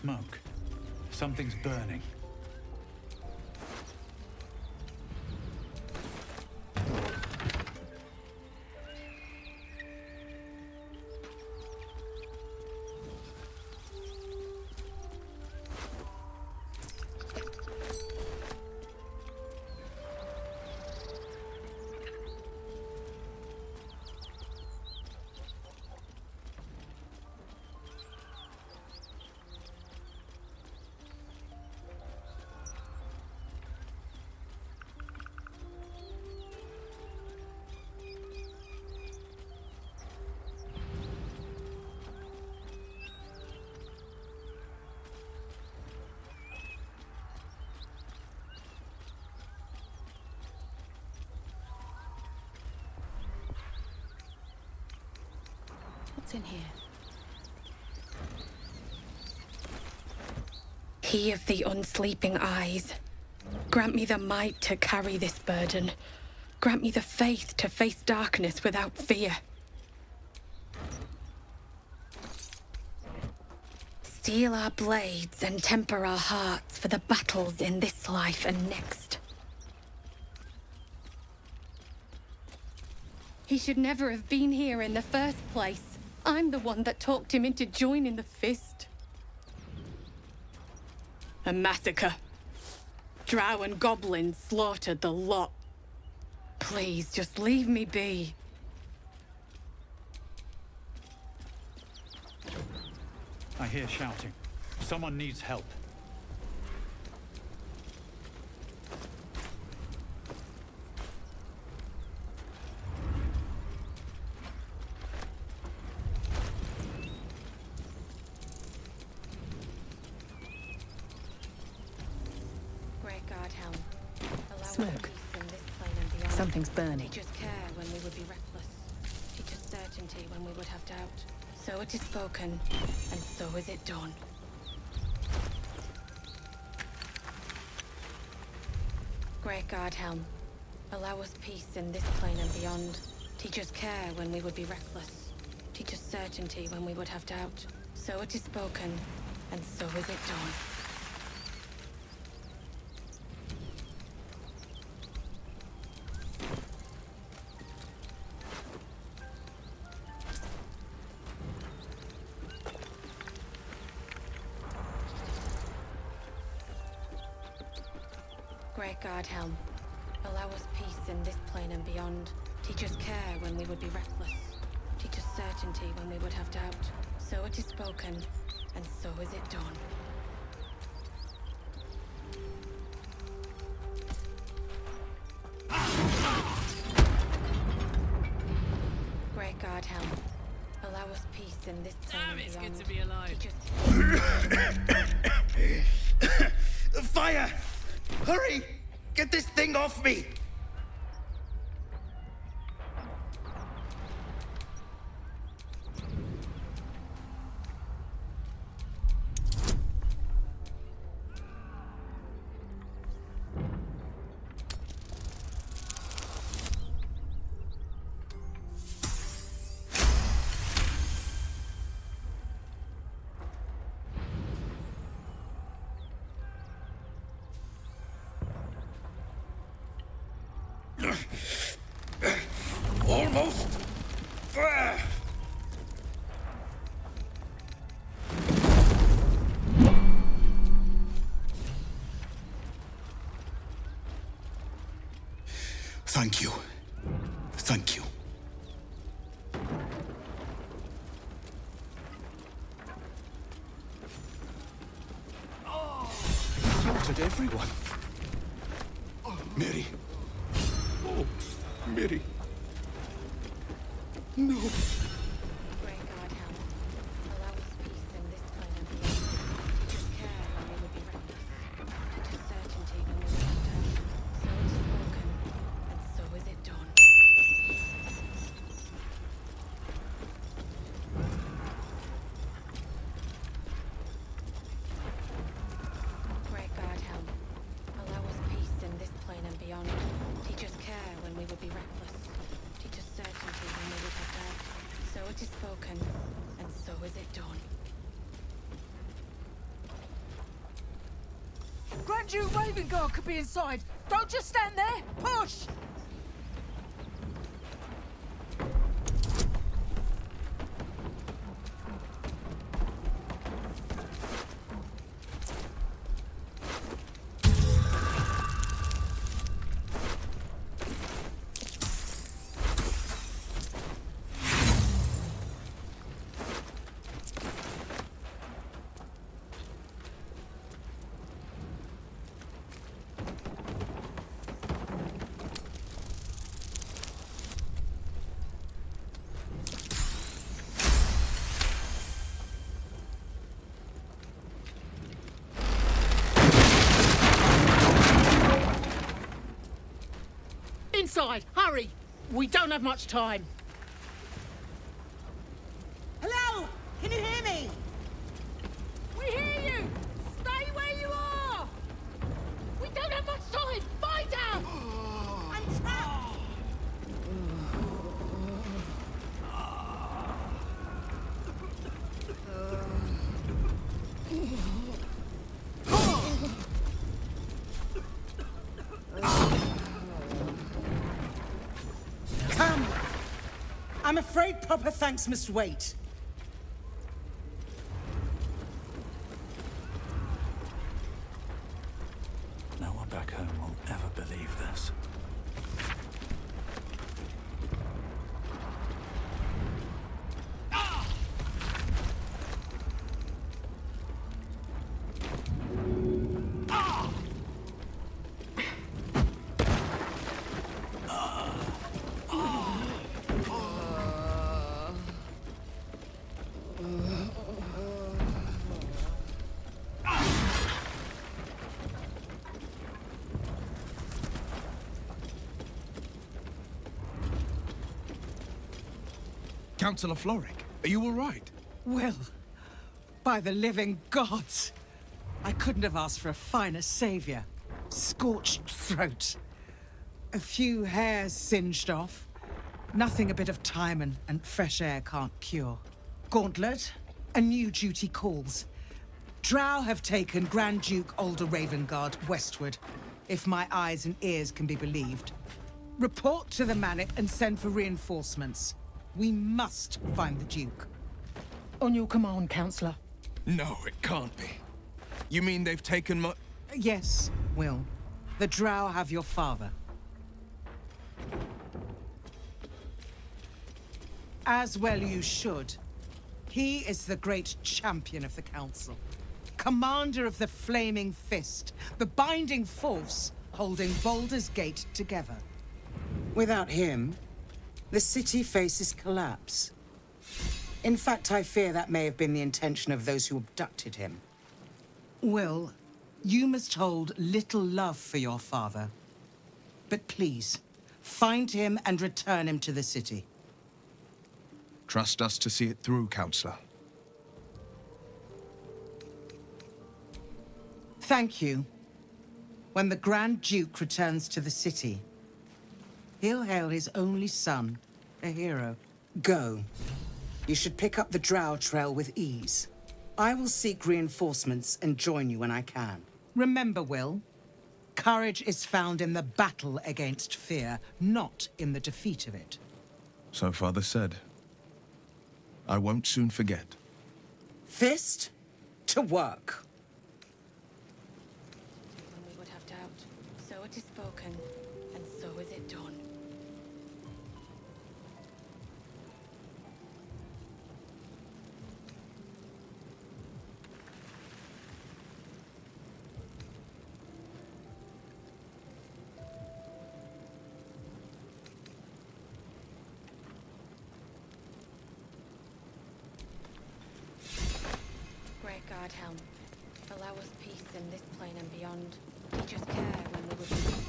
smoke. Something's burning. What's in here? He of the unsleeping eyes, grant me the might to carry this burden. Grant me the faith to face darkness without fear. Steel our blades and temper our hearts for the battles in this life and next. He should never have been here in the first place. I'm the one that talked him into joining the Fist. A massacre. Drow and goblins slaughtered the lot. Please, just leave me be. I hear shouting. Someone needs help. Smoke. Something's burning. Teach us care when we would be reckless. Teach us certainty when we would have doubt. So it is spoken, and so is it done. Great Guard Helm, allow us peace in this plane and beyond. Teach us care when we would be reckless. Teach us certainty when we would have doubt. So it is spoken, and so is it done. Great Guard Helm, allow us peace in this plane and beyond. Teach us care when we would be reckless. Teach us certainty when we would have doubt. So it is spoken, and so is it done. Great Guard Helm, allow us peace in this plane and beyond. It's good to be alive. Teach us... Fire! Hurry! Get this thing off me! Almost. Thank you. Thank you. Slaughtered everyone. Mary. Oh, Mary. No. Great Guard Helm, allow us peace in this plane and beyond. Teach us care when we would be reckless. Teach us certainty when we would have doubt. So it is spoken, and so is it done. Great Guard Helm, allow us peace in this plane and beyond. Teach us care when we would be reckless. Teach us certainty when we would have doubt. So it is spoken, and so is it done. Grand Duke Ravengard could be inside. Don't just stand there. Push! Inside! Hurry! We don't have much time. Hello? Can you hear me? We hear you! Stay where you are! We don't have much time! Find out! I'm trapped! Come! I'm afraid proper thanks must wait. No one back home will ever believe this. Councillor Floric, are you all right? Well, by the living gods, I couldn't have asked for a finer savior. Scorched throat. A few hairs singed off. Nothing a bit of time and fresh air can't cure. Gauntlet, a new duty calls. Drow have taken Grand Duke Alder Ravengard westward, if my eyes and ears can be believed. Report to the Manor and send for reinforcements. We must find the Duke. On your command, Councillor. No, it can't be. You mean they've taken my... Yes, Will. The Drow have your father. As well you should. He is the great champion of the Council. Commander of the Flaming Fist, the binding force holding Baldur's Gate together. Without him, the city faces collapse. In fact, I fear that may have been the intention of those who abducted him. Will, you must hold little love for your father. But please, find him and return him to the city. Trust us to see it through, Councillor. Thank you. When the Grand Duke returns to the city, he'll hail his only son, a hero. Go. You should pick up the Drow trail with ease. I will seek reinforcements and join you when I can. Remember, Will, courage is found in the battle against fear, not in the defeat of it. So Father said. I won't soon forget. Fist to work. When we would have doubt, so it is spoken, and so is it done. Great God, Helm. Allow us peace in this plane and beyond. Teach us care when we would be reckless.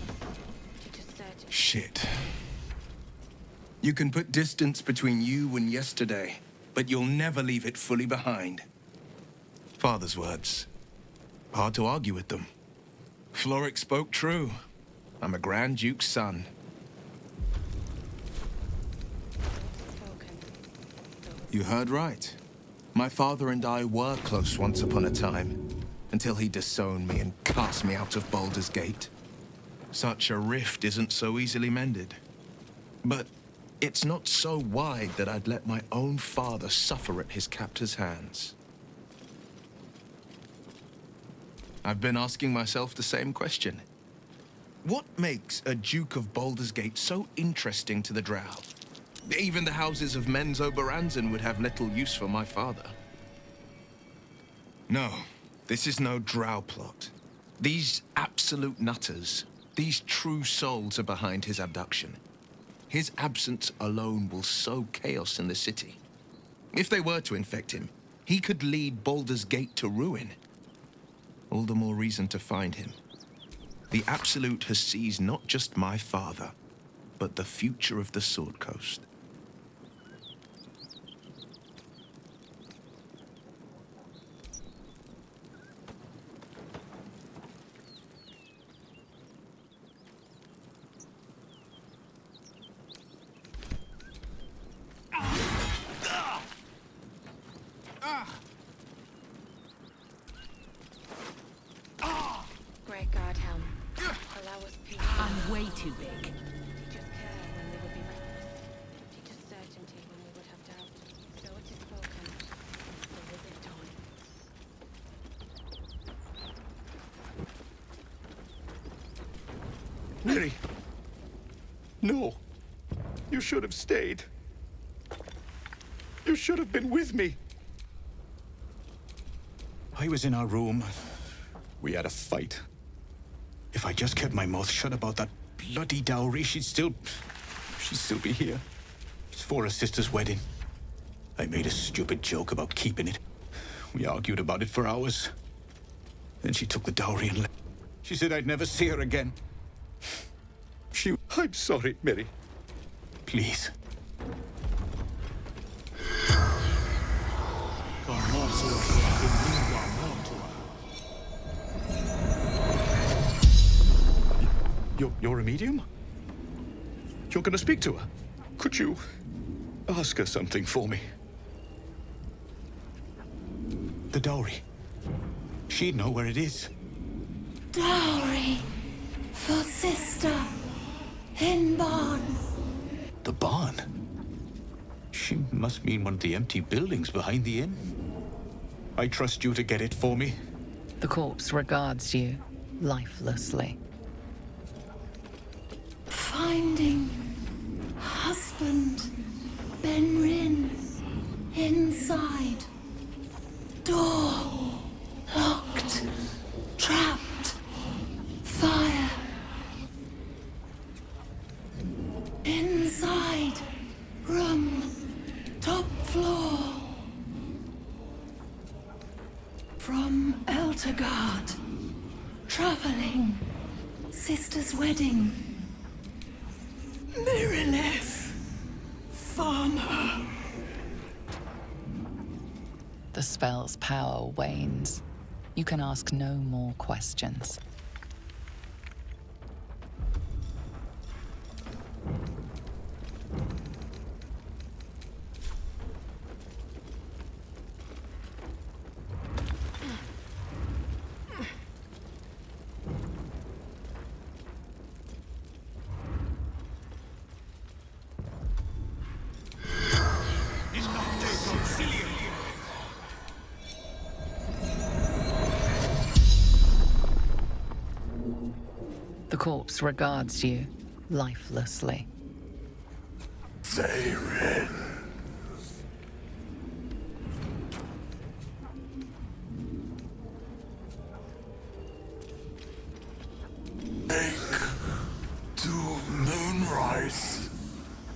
Teach us certainty. Shit. You can put distance between you and yesterday, but you'll never leave it fully behind. Father's words. Hard to argue with them. Floric spoke true. I'm a Grand Duke's son. Spoken. You heard right. My father and I were close once upon a time. until he disowned me and cast me out of Baldur's Gate. Such a rift isn't so easily mended. But it's not so wide that I'd let my own father suffer at his captor's hands. I've been asking myself the same question. What makes a Duke of Baldur's Gate so interesting to the Drow? Even the houses of Menzoberranzan would have little use for my father. No, this is no Drow plot. These absolute nutters, these true souls are behind his abduction. His absence alone will sow chaos in the city. If they were to infect him, he could lead Baldur's Gate to ruin. All the more reason to find him. The Absolute has seized not just my father, but the future of the Sword Coast. Great God, Helm. Allow us peace. I'm way too big. Teach us care when we would be reckless. Teach us certainty when we would have doubt. So it is spoken, so is it done. Mary! No. You should have stayed. You should have been with me. I was in our room. We had a fight. If I just kept my mouth shut about that bloody dowry, she'd still be here. It's for her sister's wedding. I made a stupid joke about keeping it. We argued about it for hours. Then she took the dowry and left. She said I'd never see her again. I'm sorry, Mary. Please. You're a medium? You're gonna speak to her? Could you ask her something for me? The dowry. She'd know where it is. Dowry for sister in barn. The barn? She must mean one of the empty buildings behind the inn. I trust you to get it for me. The corpse regards you lifelessly. Finding husband Benrin inside. Door locked. Trapped. Fire. Inside. Room. Top floor. From Eltergard. Traveling. Sister's wedding. Mirrorless. Farmer. The spell's power wanes. You can ask no more questions. The corpse regards you lifelessly. Zayrin. Take to Moonrise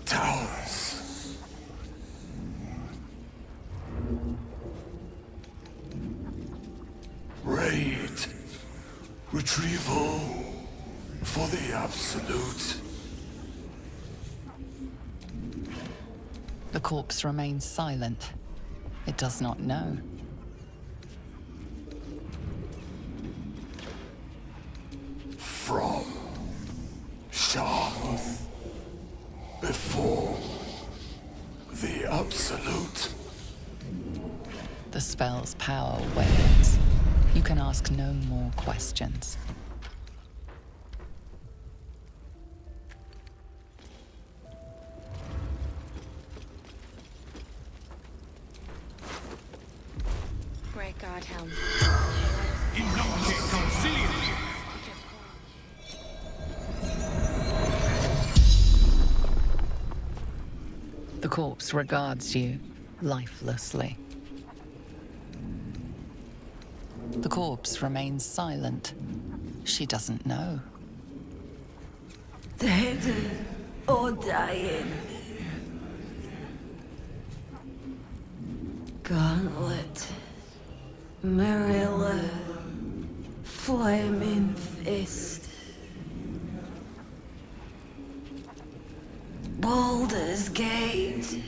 Towers. Raid. Retrieval for the Absolute. The corpse remains silent. It does not know. From Sharmuth. Before the Absolute. The spell's power wanes. You can ask no more questions. Great God Helm. The corpse regards you lifelessly. The corpse remains silent. She doesn't know. Dead or dying. Gauntlet. Marilla. Flaming fist. Baldur's Gate.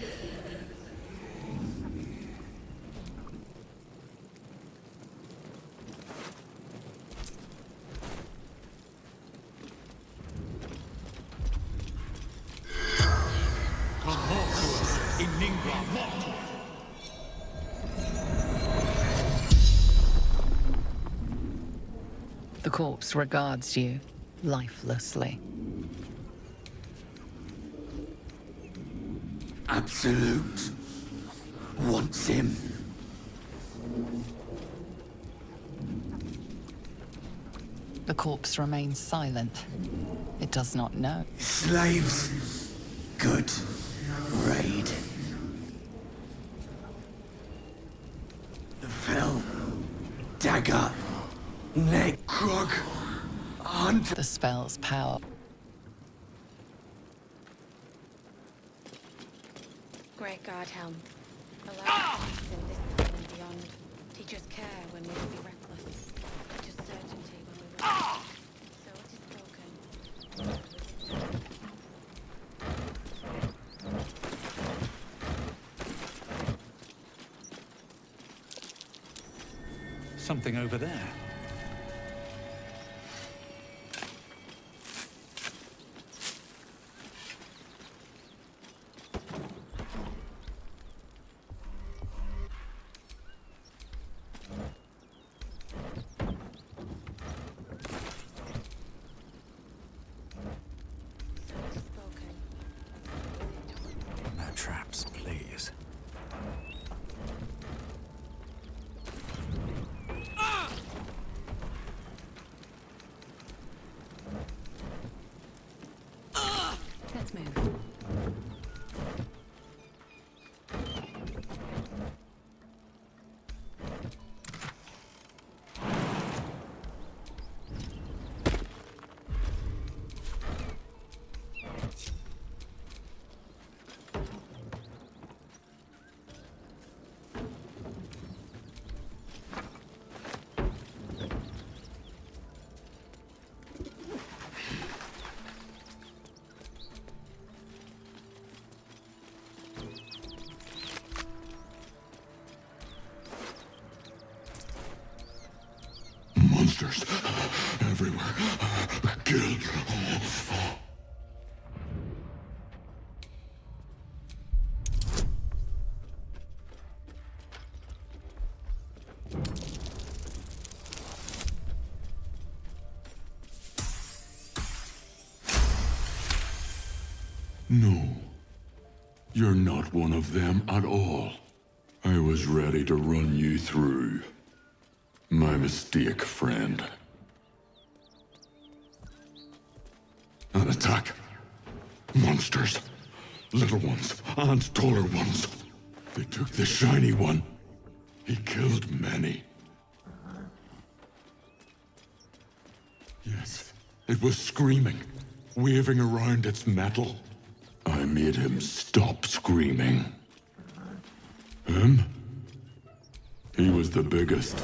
The corpse regards you lifelessly. Absolute wants him. The corpse remains silent. It does not know. Slaves. Good. Raid. The fell. Dagger. Neck. Grog. Hunt. The spell's power. Great God Helm. Allow us peace in this plane and beyond. Teach us care when we would be reckless. Teach us certainty when we would. So it is spoken. Something over there. No traps, please. Let's move. Monsters everywhere. Kill. No. You're not one of them at all. I was ready to run you through. My mistake, friend. An attack. Monsters. Little ones and taller ones. They took the shiny one. He killed many. Yes, it was screaming, waving around its metal. I made him stop screaming. Him? He was the biggest.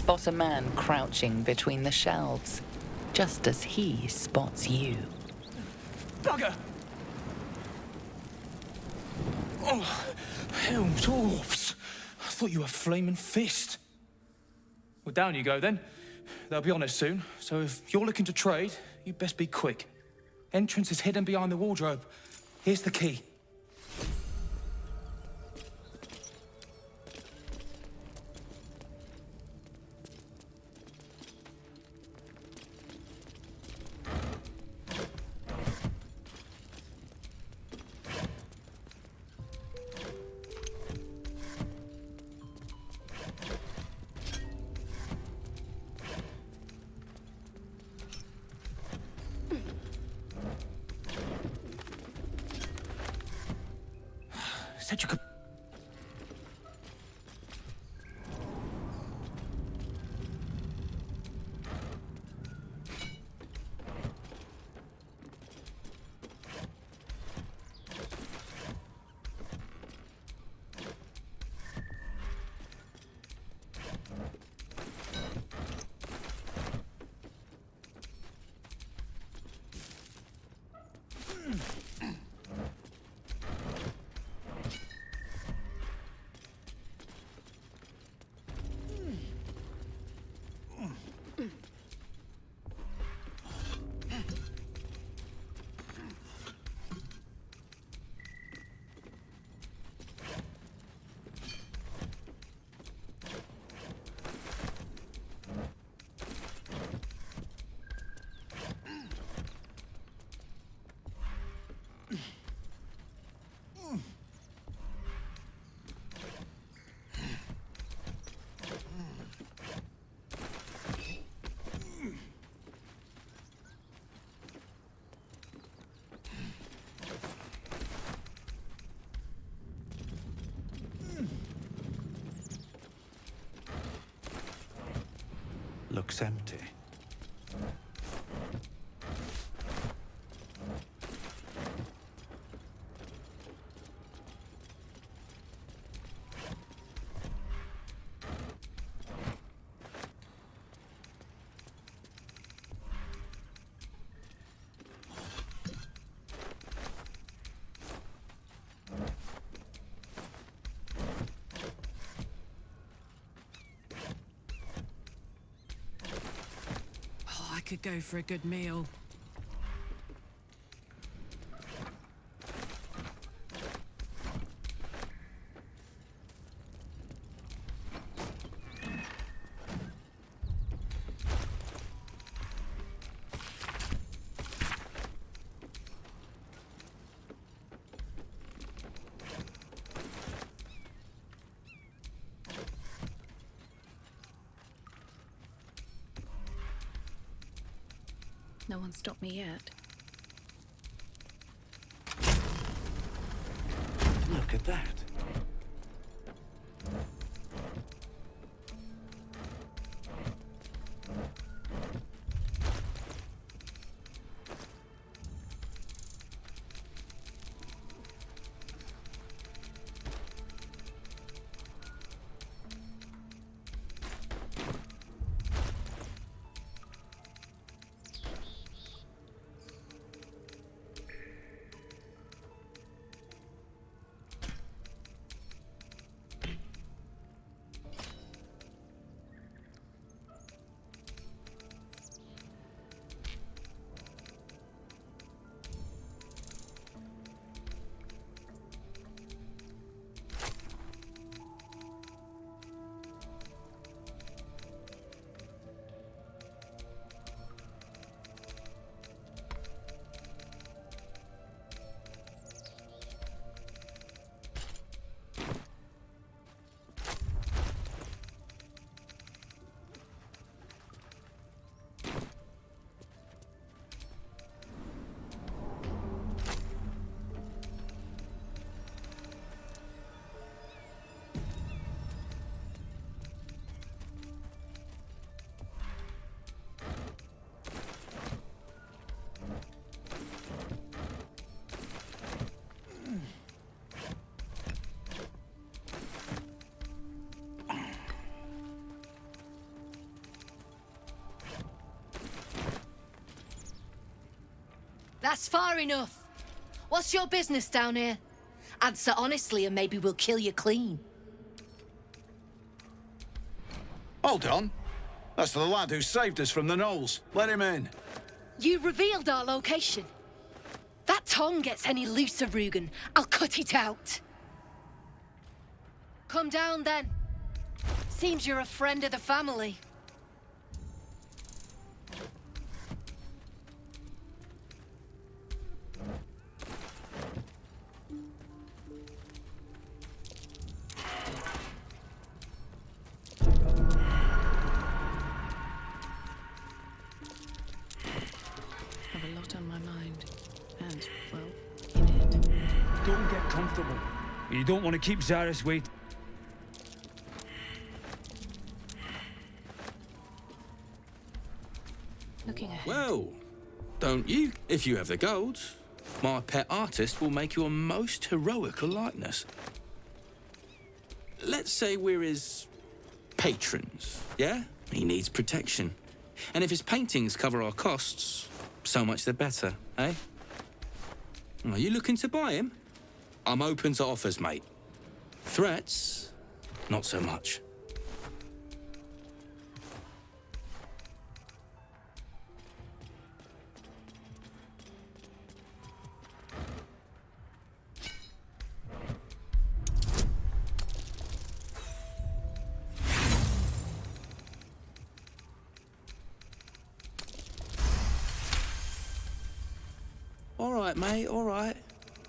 spot a man crouching between the shelves, just as he spots you. Bugger! Oh, hell, dwarves! I thought you were Flaming Fist. Well, down you go then. They'll be on us soon, so if you're looking to trade, you best be quick. Entrance is hidden behind the wardrobe. Here's the key. Said you could... Looks empty. Oh, I could go for a good meal. No one stopped me yet. Look at that. That's far enough. What's your business down here? Answer honestly and maybe we'll kill you clean. Hold on. That's the lad who saved us from the gnolls. Let him in. You revealed our location. That tongue gets any looser, Rugen, I'll cut it out. Come down then. Seems you're a friend of the family. Have a lot on my mind. And, well, in it. Don't get comfortable. You don't want to keep Zaris waiting. Looking ahead. Well, don't you? If you have the gold, my pet artist will make you a most heroical likeness. Let's say we're his patrons, yeah? He needs protection. And if his paintings cover our costs, so much the better, eh? Are you looking to buy him? I'm open to offers, mate. Threats, not so much. All right, mate, all right.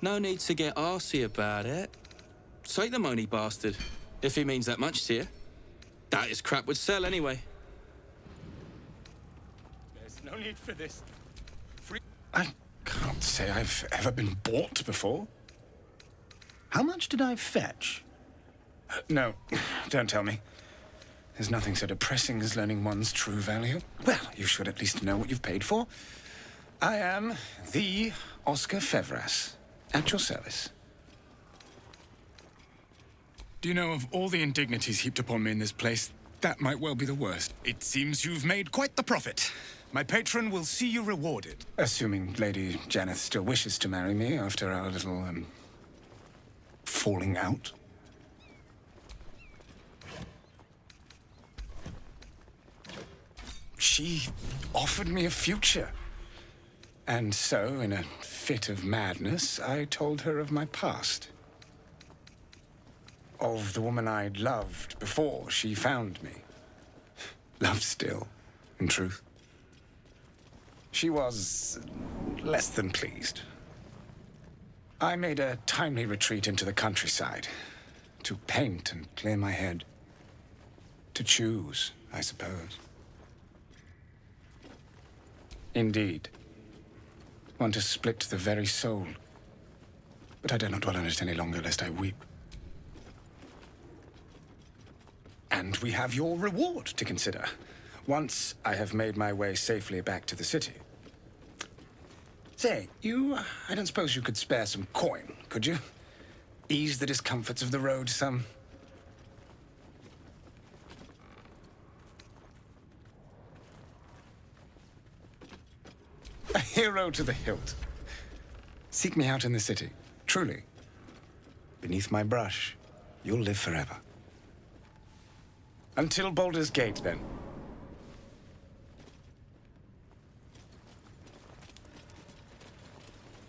No need to get arsey about it. Take the money, bastard, if he means that much to you. That is crap would sell anyway. There's no need for this. I can't say I've ever been bought before. How much did I fetch? No, don't tell me. There's nothing so depressing as learning one's true value. Well, you should at least know what you've paid for. I am the Oscar Fevras, at your service. Do you know, of all the indignities heaped upon me in this place, that might well be the worst. It seems you've made quite the profit. My patron will see you rewarded. Assuming Lady Janeth still wishes to marry me after our little, falling out. She offered me a future. And so, in a fit of madness, I told her of my past. Of the woman I'd loved before she found me. Loved still, in truth. She was less than pleased. I made a timely retreat into the countryside. To paint and clear my head. To choose, I suppose. Indeed. One to split the very soul. But I dare not dwell on it any longer, lest I weep. And we have your reward to consider. Once I have made my way safely back to the city. Say, I don't suppose you could spare some coin, could you? Ease the discomforts of the road some. A hero to the hilt. Seek me out in the city, truly. Beneath my brush, you'll live forever. Until Baldur's Gate, then.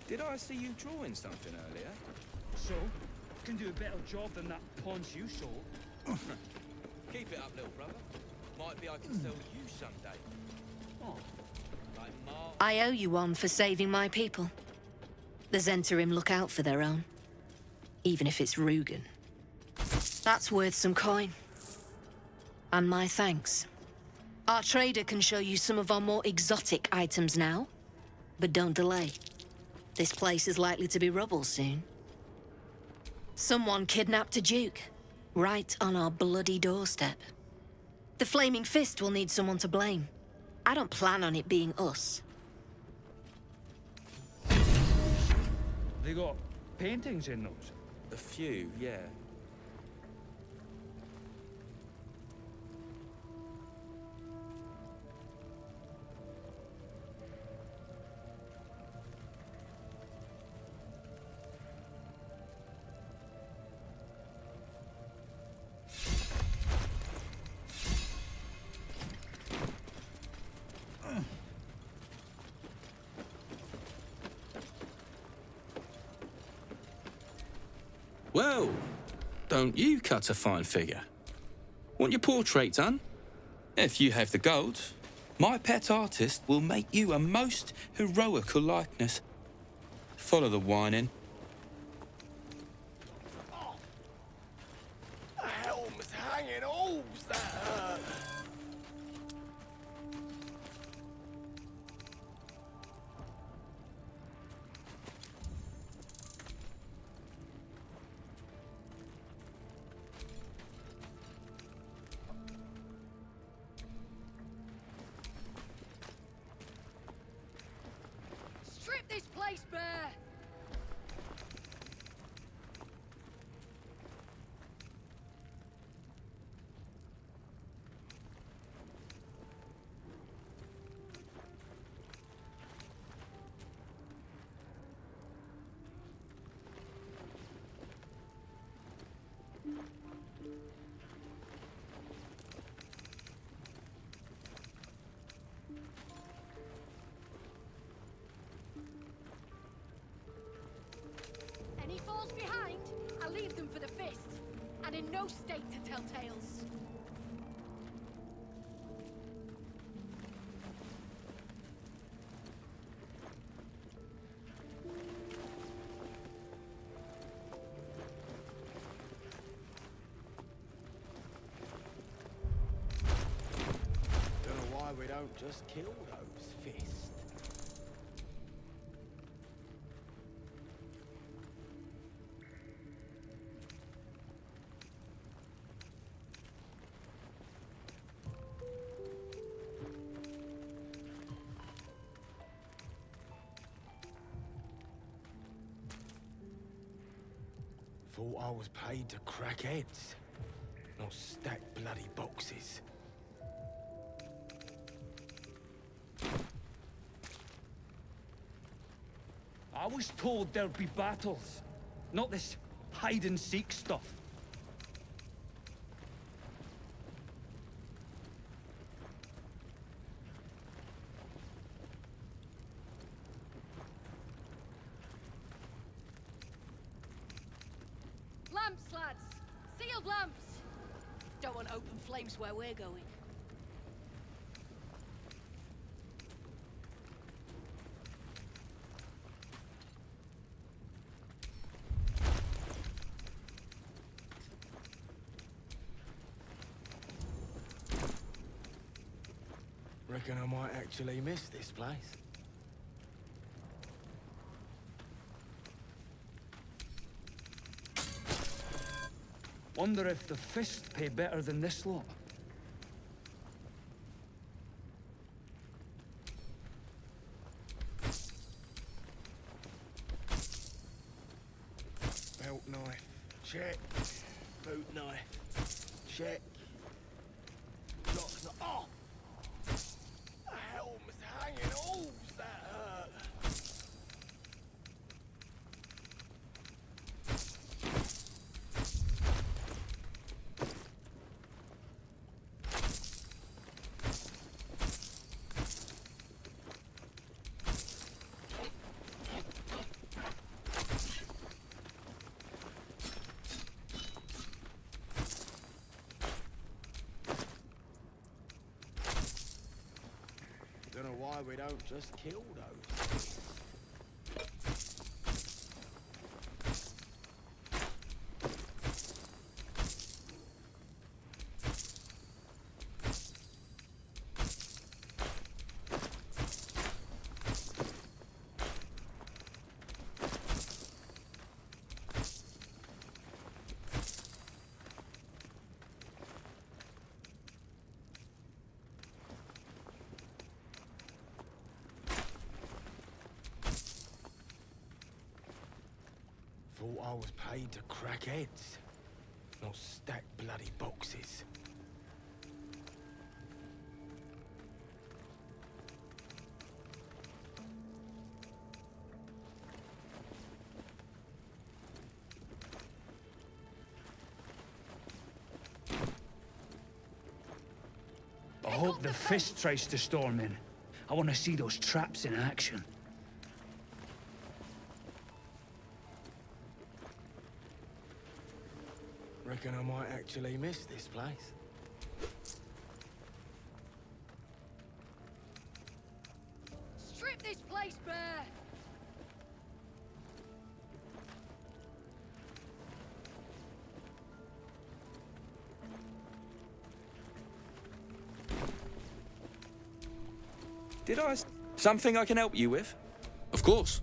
Did I see you drawing something earlier? So? Can do a better job than that paunch you saw. Keep it up, little brother. Might be I can sell you someday. Oh. Like Mark. I owe you one for saving my people. The Zentarim look out for their own. Even if it's Rugen. That's worth some coin. And my thanks. Our trader can show you some of our more exotic items now. But don't delay. This place is likely to be rubble soon. Someone kidnapped a duke. Right on our bloody doorstep. The Flaming Fist will need someone to blame. I don't plan on it being us. They got paintings in those? A few, yeah. Well, don't you cut a fine figure? Want your portrait done? If you have the gold, my pet artist will make you a most heroical likeness. Follow the whining. The helm's hanging all that hurt. Strip this place bare! Any falls behind, I leave them for the fist, and in no state to tell tales. Don't know why we don't just kill those fists. Thought I was paid to crack heads, not stack bloody boxes. I was told there'd be battles, not this hide-and-seek stuff. Lamps, lads! Sealed lamps! Don't want open flames where we're going. Reckon I might actually miss this place. Wonder if the fist pay better than this lot. Belt knife, check. Boot knife, check. Lock. Oh! The helm's hanging all that hurt. Don't know why we don't just kill those. Thought I was paid to crack heads, not stack bloody boxes. I hope the fist tries to storm in. I want to see those traps in action. reckon I might actually miss this place. Strip this place bare! Did I... Something I can help you with? Of course.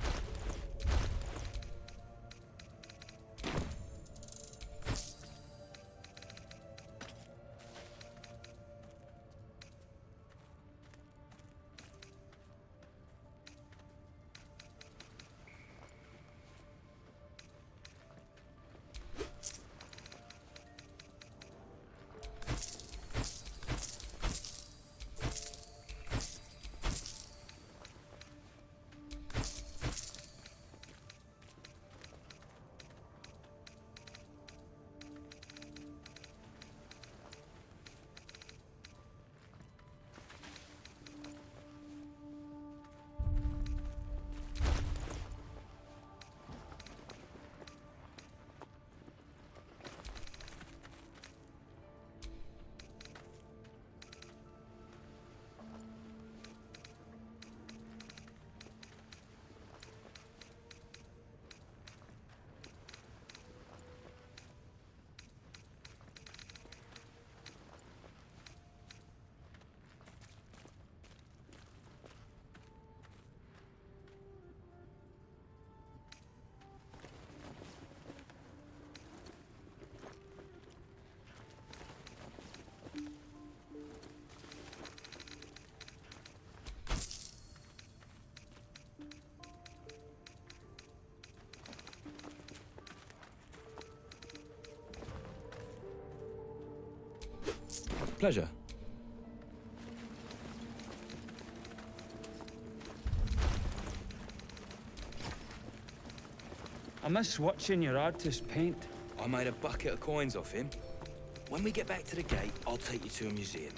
Pleasure. I miss watching your artist paint. I made a bucket of coins off him. When we get back to the gate, I'll take you to a museum.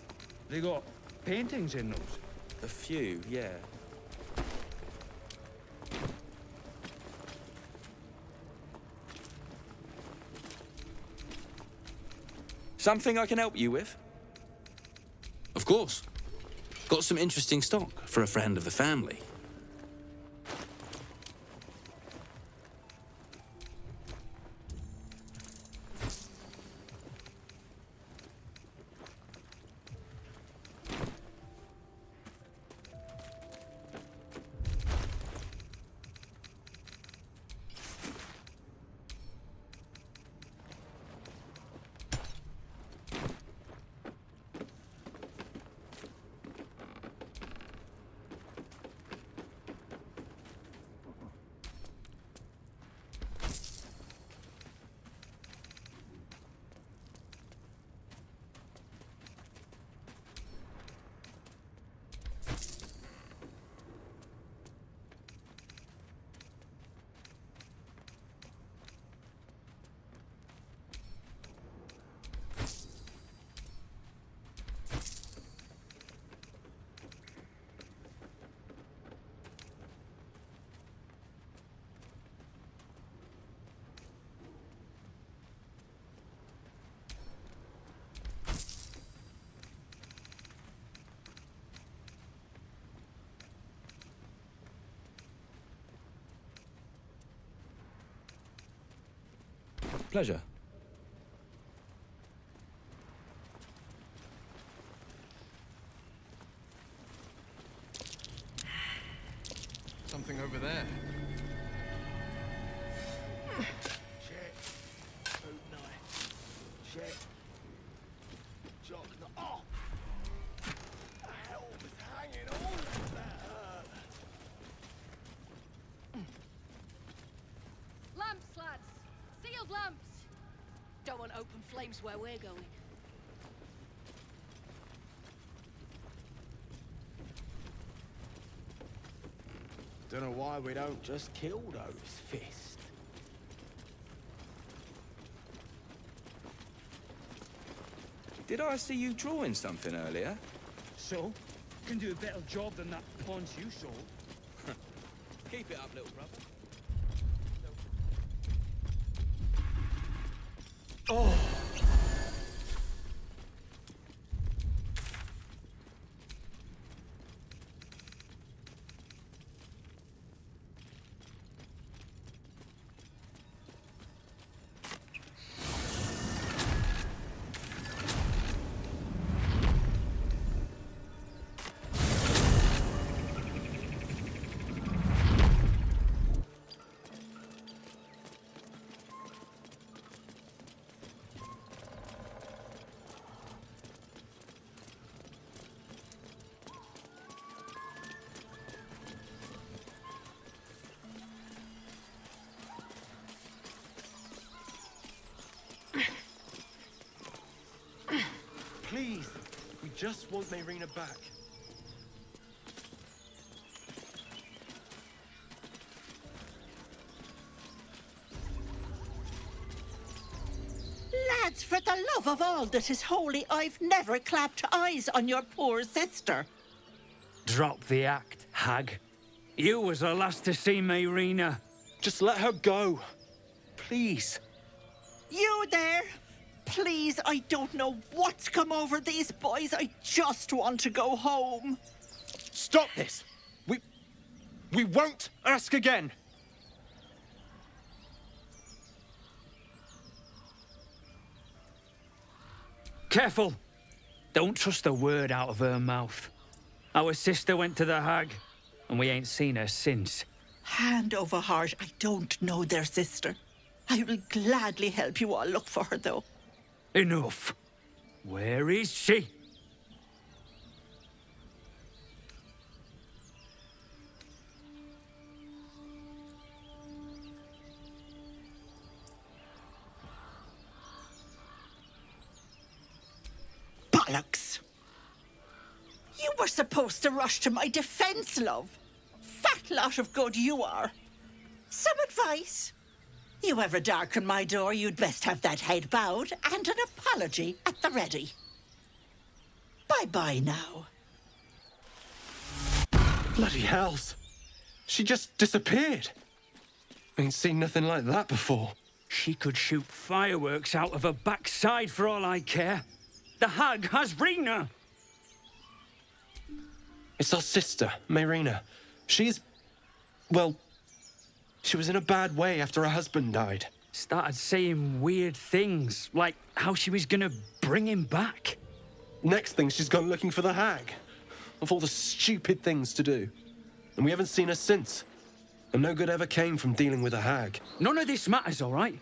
They got paintings in those? A few, yeah. Something I can help you with? Of course. Got some interesting stock for a friend of the family. Pleasure. Something over there. Check. Boot knife. Check. Jock knife. Oh! The hell was hanging on to that hurt. Lamps, lads! Sealed lamps! Don't want open flames where we're going. Don't know why we don't just kill those fists. Did I see you drawing something earlier? So? Can do a better job than that paunch you sold. Keep it up, little brother. Oh! just want Mayrina back. Lads, for the love of all that is holy, I've never clapped eyes on your poor sister. Drop the act, hag. You was the last to see Mayrina. Just let her go. Please. You there? Please, I don't know what's come over these boys. I just want to go home. Stop this! We won't ask again! Careful! Don't trust a word out of her mouth. Our sister went to the hag, and we ain't seen her since. Hand over heart, I don't know their sister. I will gladly help you all look for her, though. Enough. Where is she? Bollocks! You were supposed to rush to my defense, love. Fat lot of good you are. Some advice? You ever darken my door, you'd best have that head bowed and an apology at the ready. Bye-bye now. Bloody hells. She just disappeared. Ain't seen nothing like that before. She could shoot fireworks out of her backside for all I care. The hag has Rena. It's our sister, Mayrina. She's... well... she was in a bad way after her husband died. Started saying weird things, like how she was gonna bring him back. Next thing, she's gone looking for the hag. Of all the stupid things to do. And we haven't seen her since. And no good ever came from dealing with a hag. None of this matters, all right?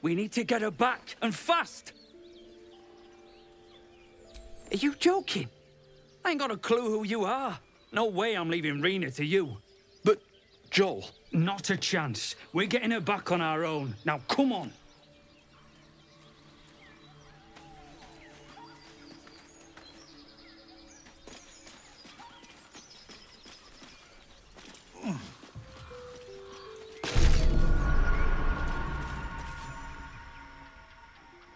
We need to get her back, and fast! Are you joking? I ain't got a clue who you are. No way I'm leaving Rena to you. But, Joel... Not a chance. We're getting her back on our own. Now, come on.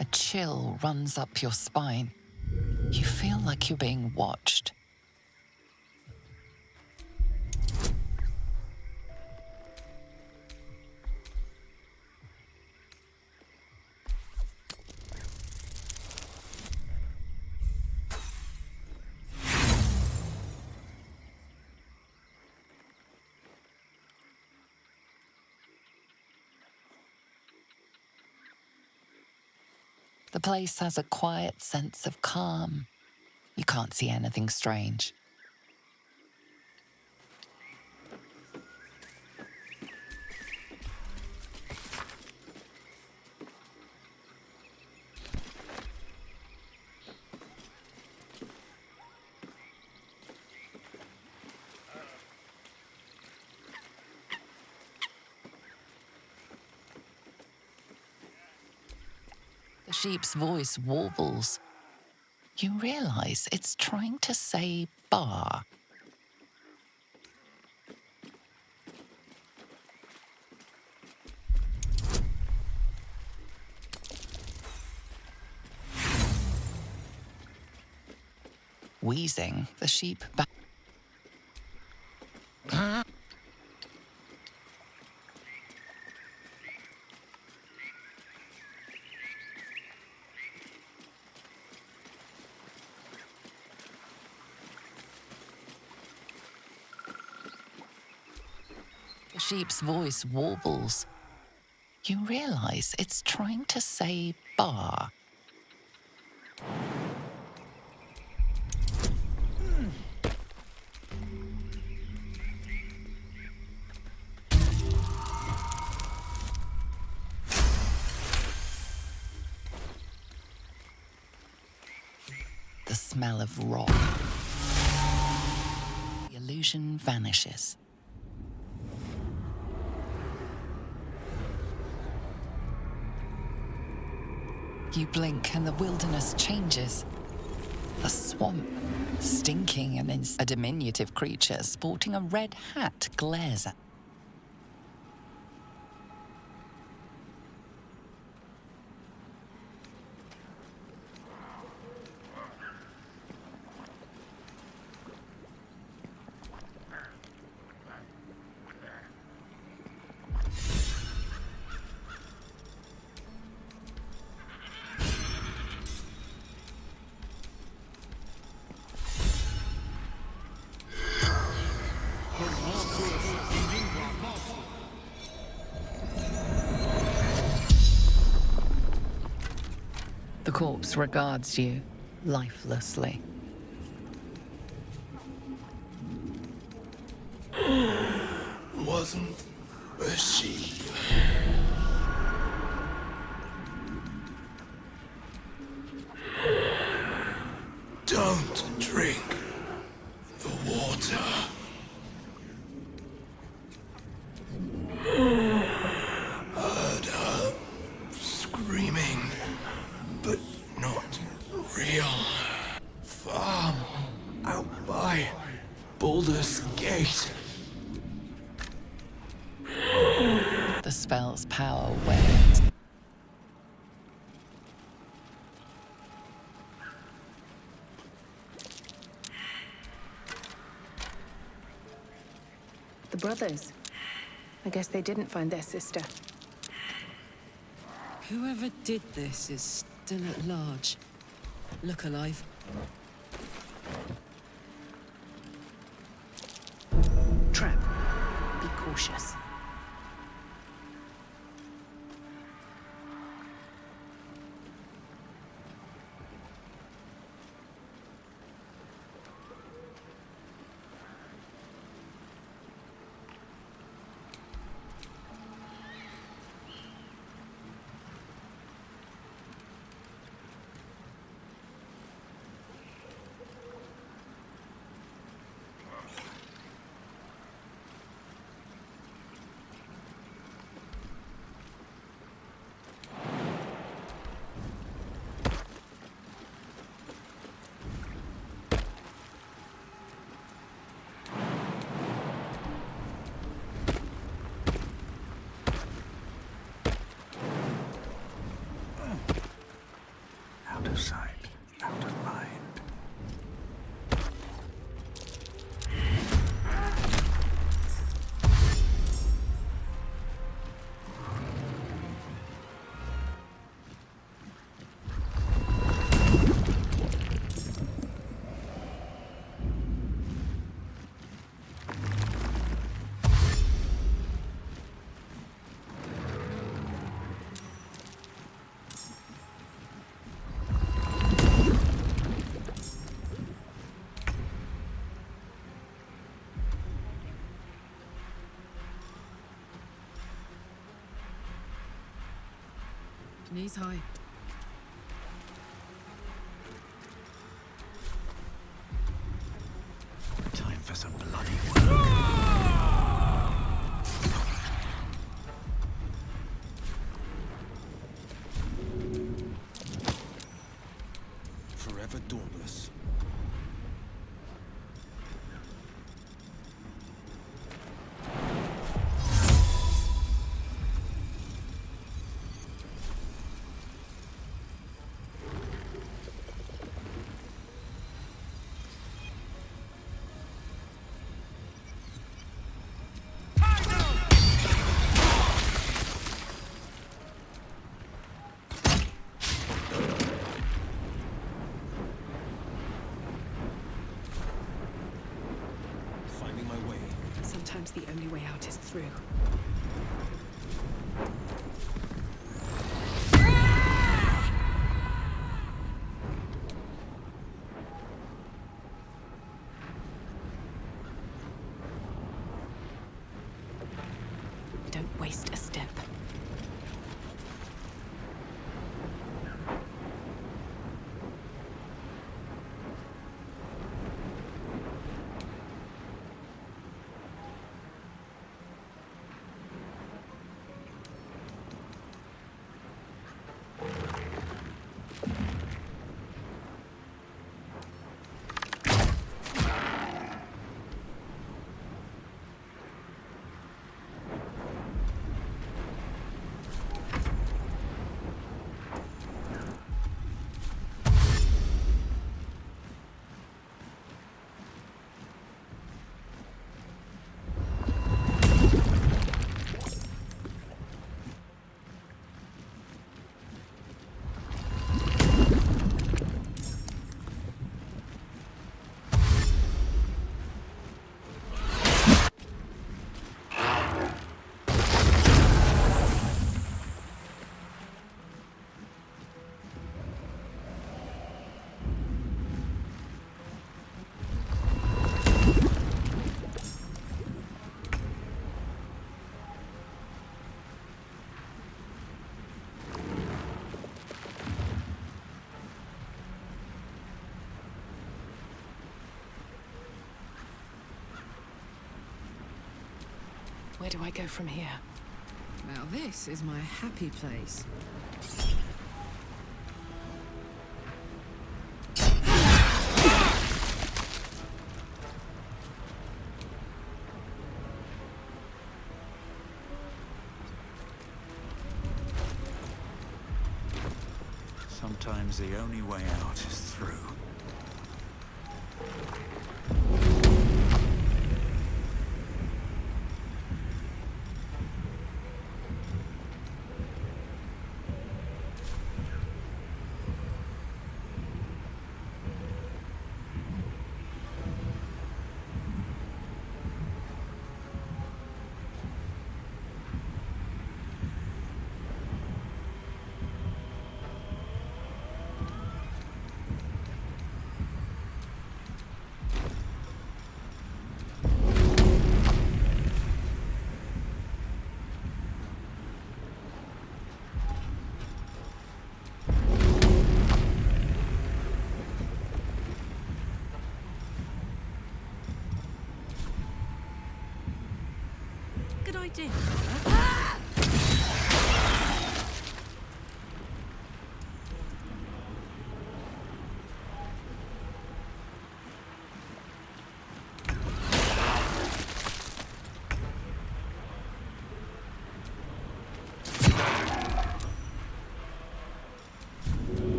A chill runs up your spine. You feel like you're being watched. The place has a quiet sense of calm. You can't see anything strange. The sheep's voice warbles. You realize it's trying to say bar. Wheezing, the sheep back. The sheep's voice warbles. You realize it's trying to say bar. The smell of rot. The illusion vanishes. You blink and the wilderness changes. A swamp, stinking and a diminutive creature sporting a red hat glares at. The corpse regards you lifelessly. Wasn't a sheep. Don't drink the water. Heard her screaming, but not real. Farm out by Baldur's Gate. The spell's power wanes. The brothers. I guess they didn't find their sister. Whoever did this is still at large. Look alive. Trap. Be cautious. Out of sight, out of mind. Knees high. Time for some bloody work. Forever dauntless. Sometimes the only way out is through. Don't waste a step. Where do I go from here? Now this is my happy place. Sometimes the only way out is through. Good idea.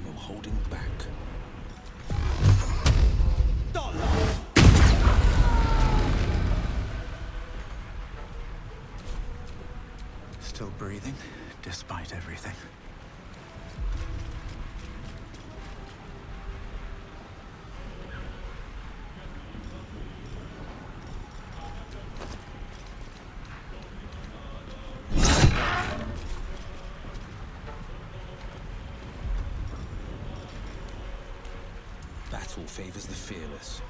You're holding back. Still breathing, despite everything. Battle favors the fearless.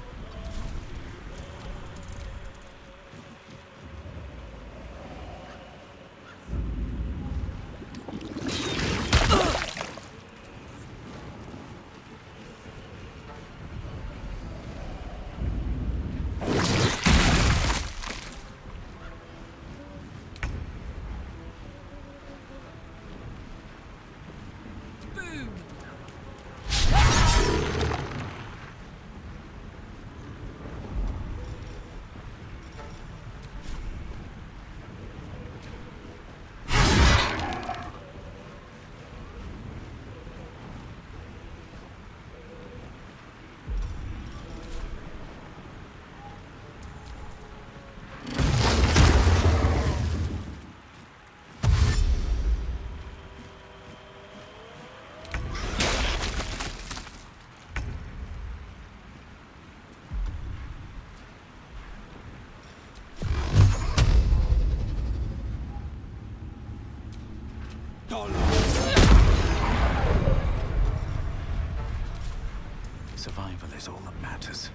Survival is all that matters.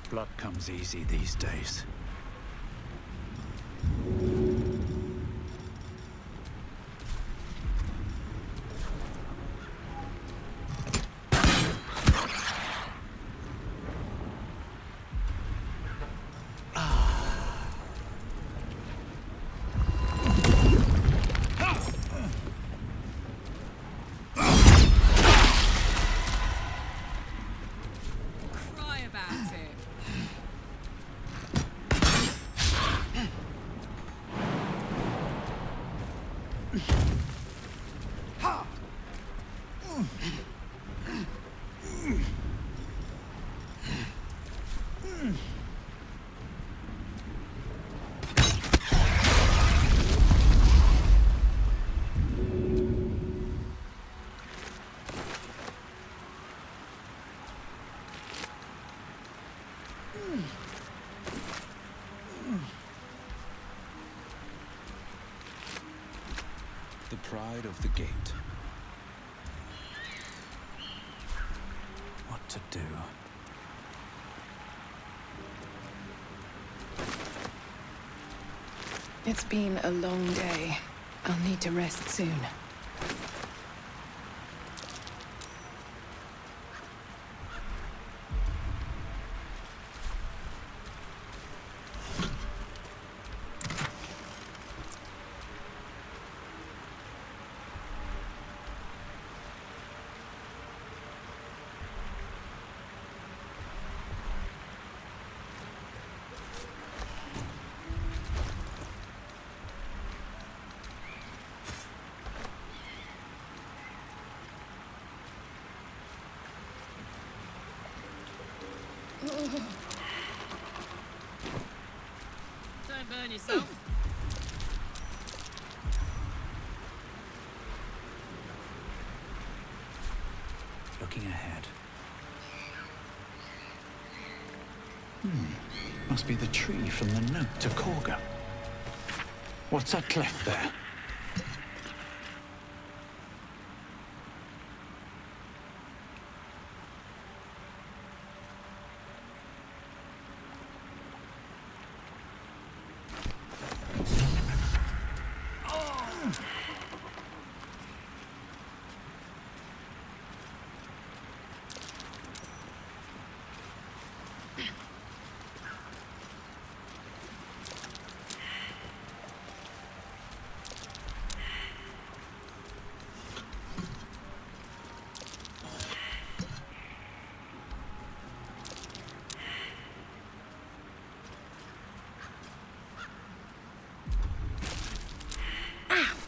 Blood comes easy these days. The pride of the gate. What to do? It's been a long day. I'll need to rest soon. Don't burn yourself. Looking ahead. Must be the tree from the note to Korga. What's that cleft there?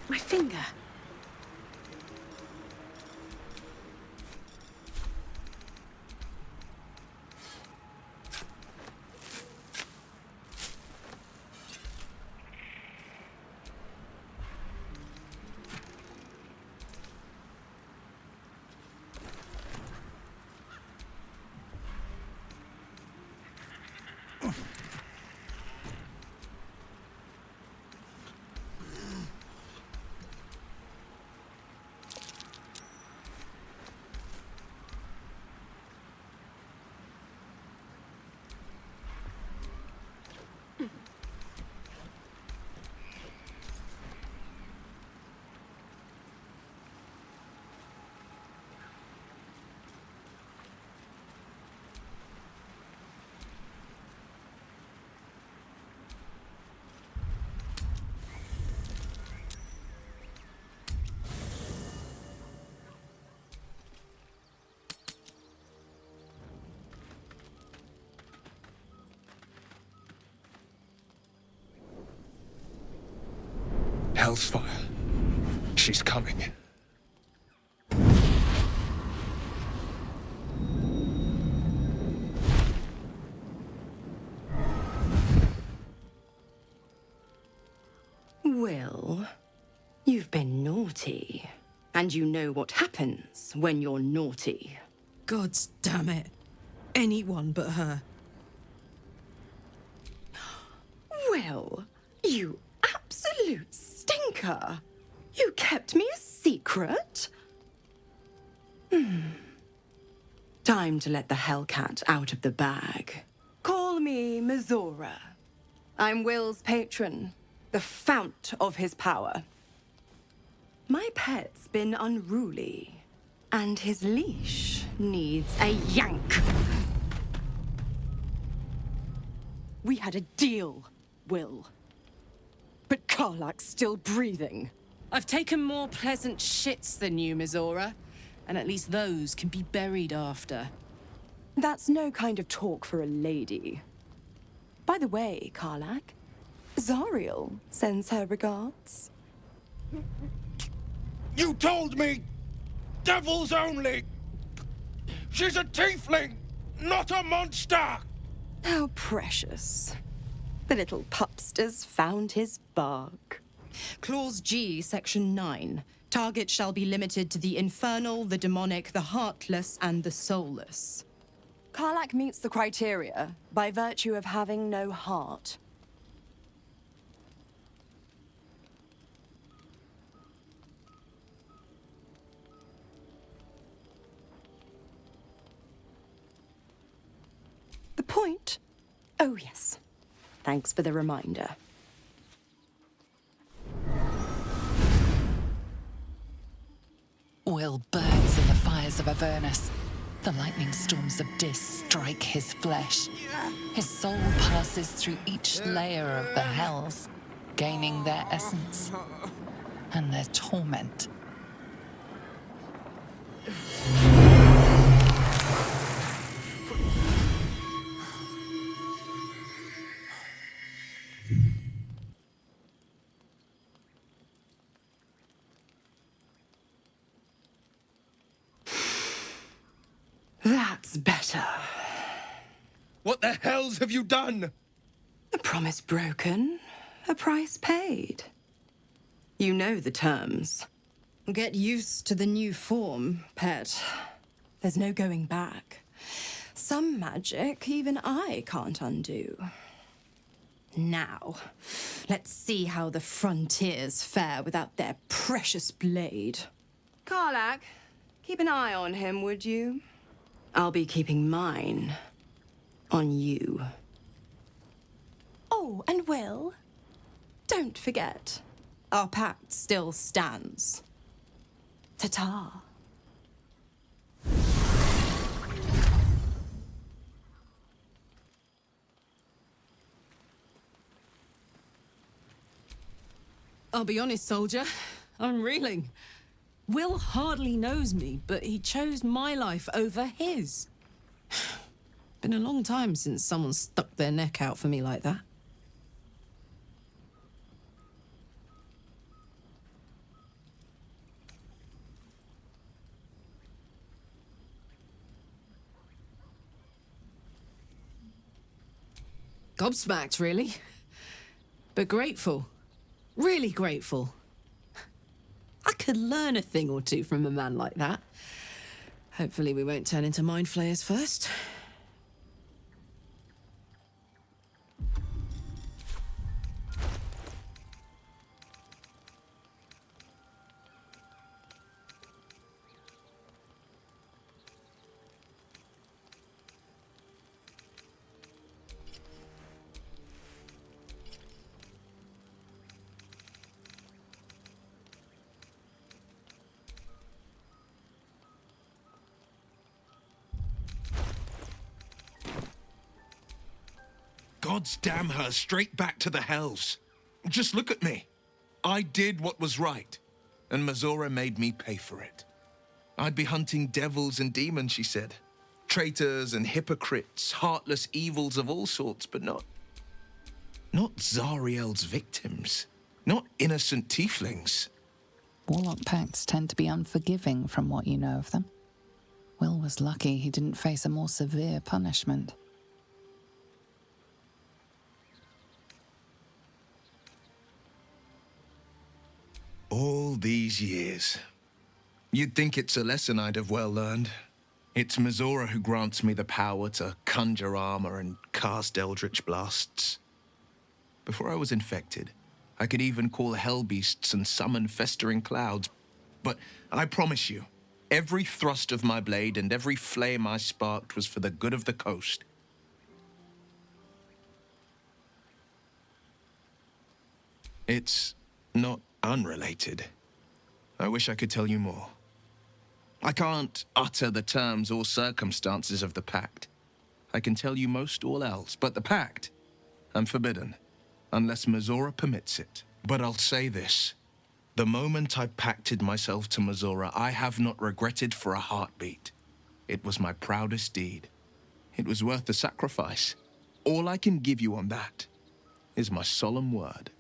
My finger. Hellsfire. She's coming. Will, you've been naughty. And you know what happens when you're naughty. Gods damn it. Anyone but her. Will, you absolute stinker. You kept me a secret? Time to let the Hellcat out of the bag. Call me Mizora. I'm Will's patron, the fount of his power. My pet's been unruly, and his leash needs a yank. We had a deal, Will. But Karlak's still breathing. I've taken more pleasant shits than you, Mizora, and at least those can be buried after. That's no kind of talk for a lady. By the way, Karlak, Zariel sends her regards. You told me devils only. She's a tiefling, not a monster. How precious. The little pupster's found his bark. Clause G, Section 9. Target shall be limited to the infernal, the demonic, the heartless, and the soulless. Karlak meets the criteria by virtue of having no heart. The point? Oh, yes. Thanks for the reminder. Will burns in the fires of Avernus. The lightning storms of Dis strike his flesh. His soul passes through each layer of the hells, gaining their essence and their torment. That's better. What the hells have you done? A promise broken, a price paid. You know the terms. Get used to the new form, pet. There's no going back. Some magic even I can't undo. Now, let's see how the frontiers fare without their precious blade. Karlak, keep an eye on him, would you? I'll be keeping mine on you. Oh, and Will, don't forget, our pact still stands. Ta-ta. I'll be honest, soldier. I'm reeling. Will hardly knows me, but he chose my life over his. Been a long time since someone stuck their neck out for me like that. Gobsmacked, really. But grateful. Really grateful. I could learn a thing or two from a man like that. Hopefully we won't turn into mind flayers first. Gods damn her, straight back to the hells. Just look at me. I did what was right, and Mazora made me pay for it. I'd be hunting devils and demons, she said. Traitors and hypocrites, heartless evils of all sorts, but not Zariel's victims. Not innocent tieflings. Warlock pacts tend to be unforgiving from what you know of them. Will was lucky he didn't face a more severe punishment. All these years. You'd think it's a lesson I'd have well learned. It's Mazora who grants me the power to conjure armor and cast eldritch blasts. Before I was infected, I could even call hell beasts and summon festering clouds. But I promise you, every thrust of my blade and every flame I sparked was for the good of the coast. It's not unrelated. I wish I could tell you more. I can't utter the terms or circumstances of the pact. I can tell you most all else, but the pact, I'm forbidden, unless Mazora permits it. But I'll say this. The moment I pacted myself to Mazora, I have not regretted for a heartbeat. It was my proudest deed. It was worth the sacrifice. All I can give you on that is my solemn word.